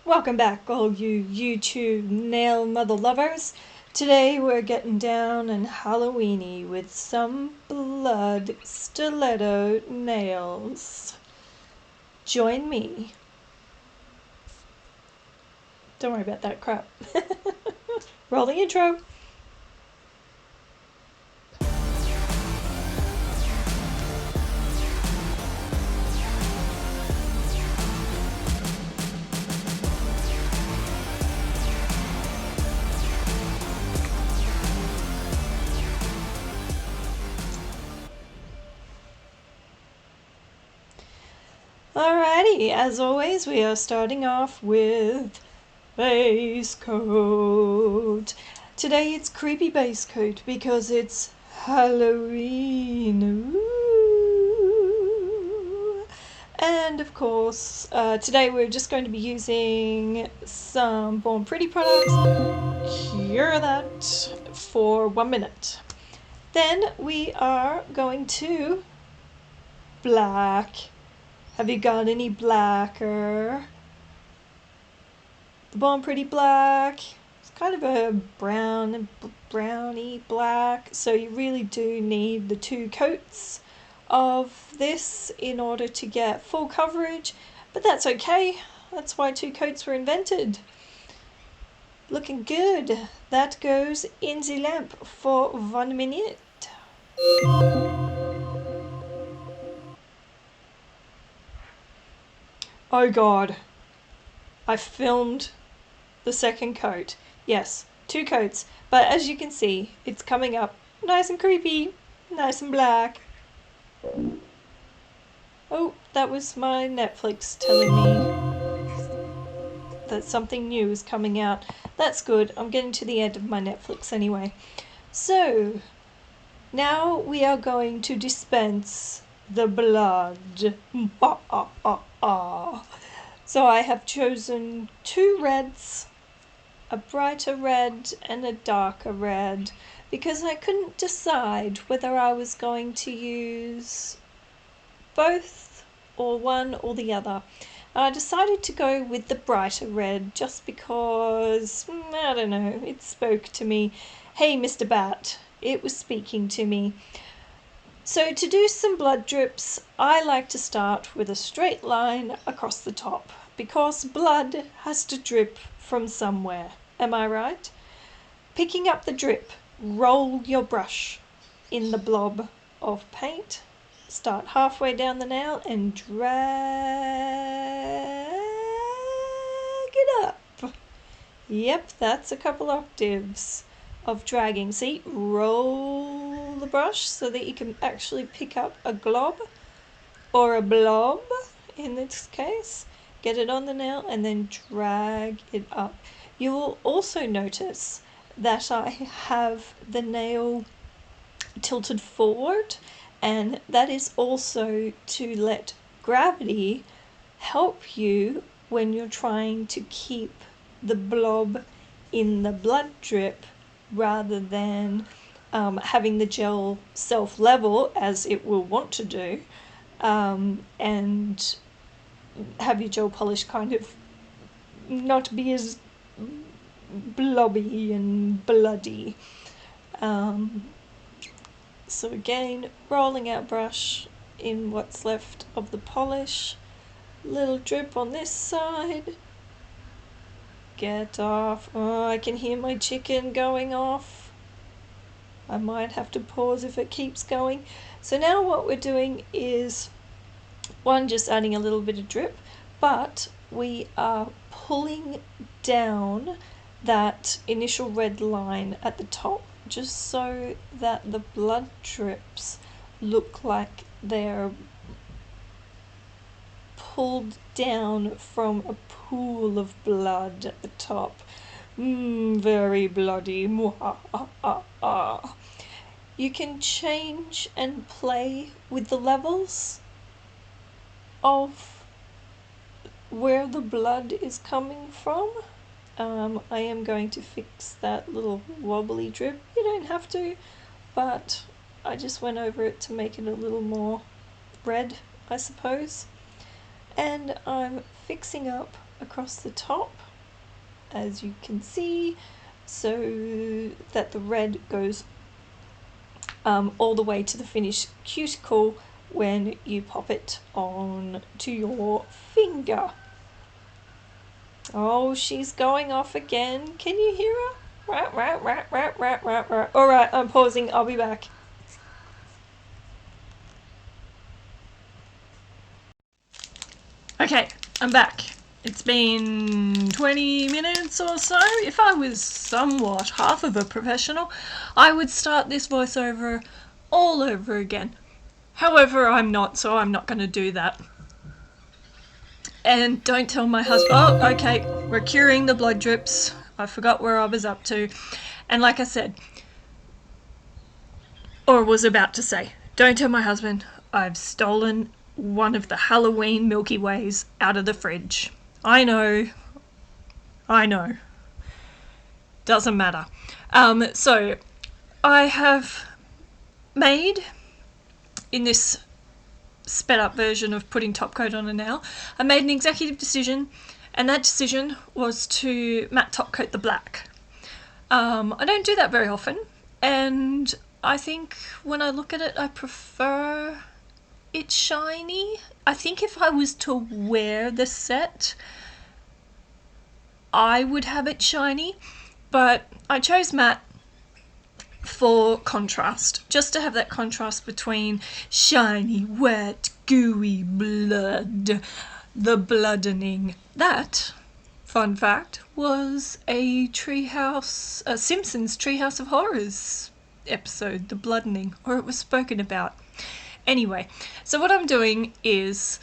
Welcome back, all you YouTube nail mother lovers. Today we're getting down and Halloweeny with some blood stiletto nails. Join me. Don't worry about that crap. Roll the intro. Alrighty, as always, we are starting off with base coat. Today it's creepy base coat because it's Halloween. Ooh. And of course, today we're just going to be using some Born Pretty products. Cure that for 1 minute. Then we are going to black. Have you got any blacker? The Born Pretty black. It's kind of a browny black, so you really do need the 2 coats of this in order to get full coverage, but that's okay. That's why 2 coats were invented. Looking good. That goes in the lamp for 1 minute. Oh god, I filmed the second coat. Yes, 2 coats, but as you can see, it's coming up nice and creepy, nice and black. Oh, that was my Netflix telling me that something new is coming out. That's good, I'm getting to the end of my Netflix anyway. So, now we are going to dispense the blood. So I have chosen 2 reds, a brighter red and a darker red, because I couldn't decide whether I was going to use both or one or the other. I decided to go with the brighter red just because, I don't know, it spoke to me. Hey, Mr. Bat, it was speaking to me. So to do some blood drips, I like to start with a straight line across the top because blood has to drip from somewhere. Am I right? Picking up the drip, roll your brush in the blob of paint. Start halfway down the nail and drag it up. Yep, that's a couple octaves of dragging. See, roll the brush so that you can actually pick up a glob or a blob in this case. Get it on the nail and then drag it up. You will also notice that I have the nail tilted forward, and that is also to let gravity help you when you're trying to keep the blob in the blood drip rather than having the gel self-level as it will want to do, and have your gel polish kind of not be as blobby and bloody. So again, rolling out brush in what's left of the polish, little drip on this side. Get off. Oh, I can hear my chicken going off. I might have to pause if it keeps going. So now what we're doing is, one, just adding a little bit of drip, but we are pulling down that initial red line at the top just so that the blood drips look like they're pulled down from a pool of blood at the top. Very bloody. You can change and play with the levels of where the blood is coming from. I am going to fix that little wobbly drip. You don't have to, but I just went over it to make it a little more red, I suppose. And I'm fixing up across the top, as you can see, so that the red goes all the way to the finished cuticle when you pop it on to your finger. Oh, she's going off again. Can you hear her? Rat, rat, rat, rat, rat, rat, rat. All right, I'm pausing. I'll be back. Okay, I'm back. It's been 20 minutes or so. If I was somewhat half of a professional, I would start this voiceover all over again. However, I'm not, so I'm not going to do that. And don't tell my husband. Oh, okay, we're curing the blood drips. I forgot where I was up to. And like I said, or was about to say, don't tell my husband I've stolen one of the Halloween Milky Ways out of the fridge. I know. Doesn't matter. So I have made, in this sped up version of putting top coat on a nail, I made an executive decision, and that decision was to matte top coat the black. I don't do that very often, and I think when I look at it, I prefer it shiny. I think if I was to wear the set, I would have it shiny, but I chose matte for contrast, just to have that contrast between shiny, wet, gooey blood, the bloodening. That, fun fact, was a Simpsons Treehouse of Horrors episode, the bloodening, or it was spoken about. Anyway, so what I'm doing is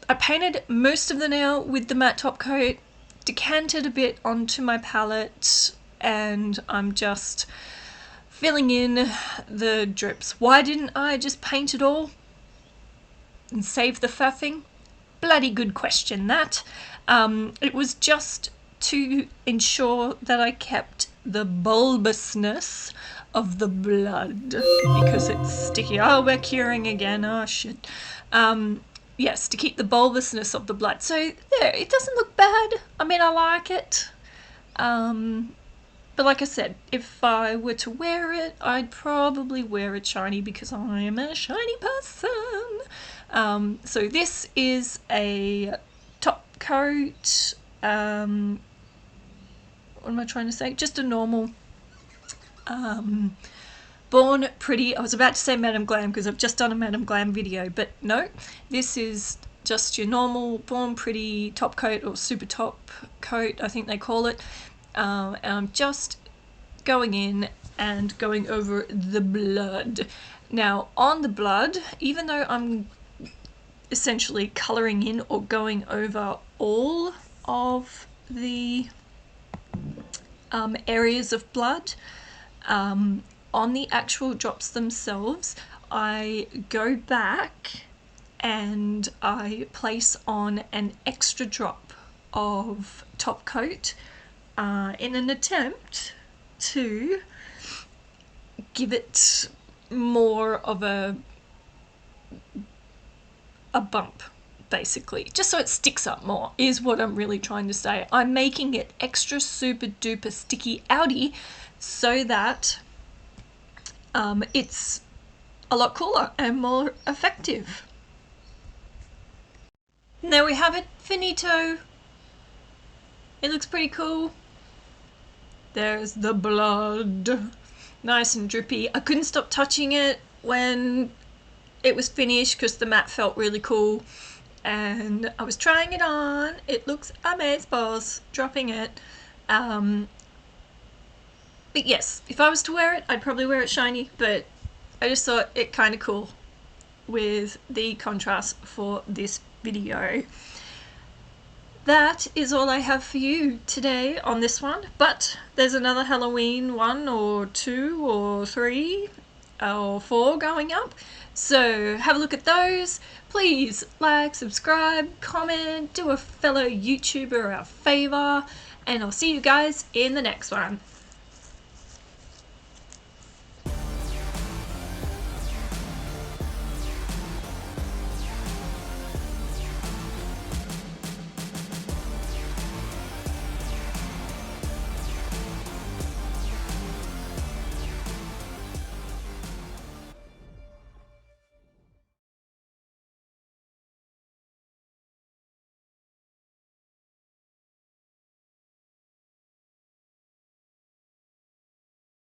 I painted most of the nail with the matte top coat, decanted a bit onto my palette, and I'm just filling in the drips. Why didn't I just paint it all and save the faffing? Bloody good question, that. It was just to ensure that I kept the bulbousness of the blood, because it's sticky. Oh, we're curing again. Oh, shit. Yes, to keep the bulbousness of the blood. So there, it doesn't look bad. I mean, I like it. But like I said, if I were to wear it, I'd probably wear it shiny because I am a shiny person. So this is a top coat. What am I trying to say? Just a normal Born Pretty. I was about to say Madam Glam because I've just done a Madam Glam video, but no, this is just your normal Born Pretty top coat, or super top coat, I think they call it. And I'm just going in and going over the blood. Now, on the blood, even though I'm essentially colouring in or going over all of the areas of blood, on the actual drops themselves, I go back and I place on an extra drop of top coat in an attempt to give it more of a bump, basically, just so it sticks up more, is what I'm really trying to say. I'm making it extra super duper sticky outy so that it's a lot cooler and more effective. And there we have it, finito. It looks pretty cool. There's the blood, nice and drippy. I couldn't stop touching it when it was finished because the matte felt really cool, and I was trying it on. It looks amazeballs, dropping it. But yes, if I was to wear it, I'd probably wear it shiny, but I just thought it kind of cool with the contrast for this video. That is all I have for you today on this one, but there's another Halloween 1 or 2 or 3 or 4 going up, so have a look at those. Please like, subscribe, comment, do a fellow YouTuber a favour, and I'll see you guys in the next one.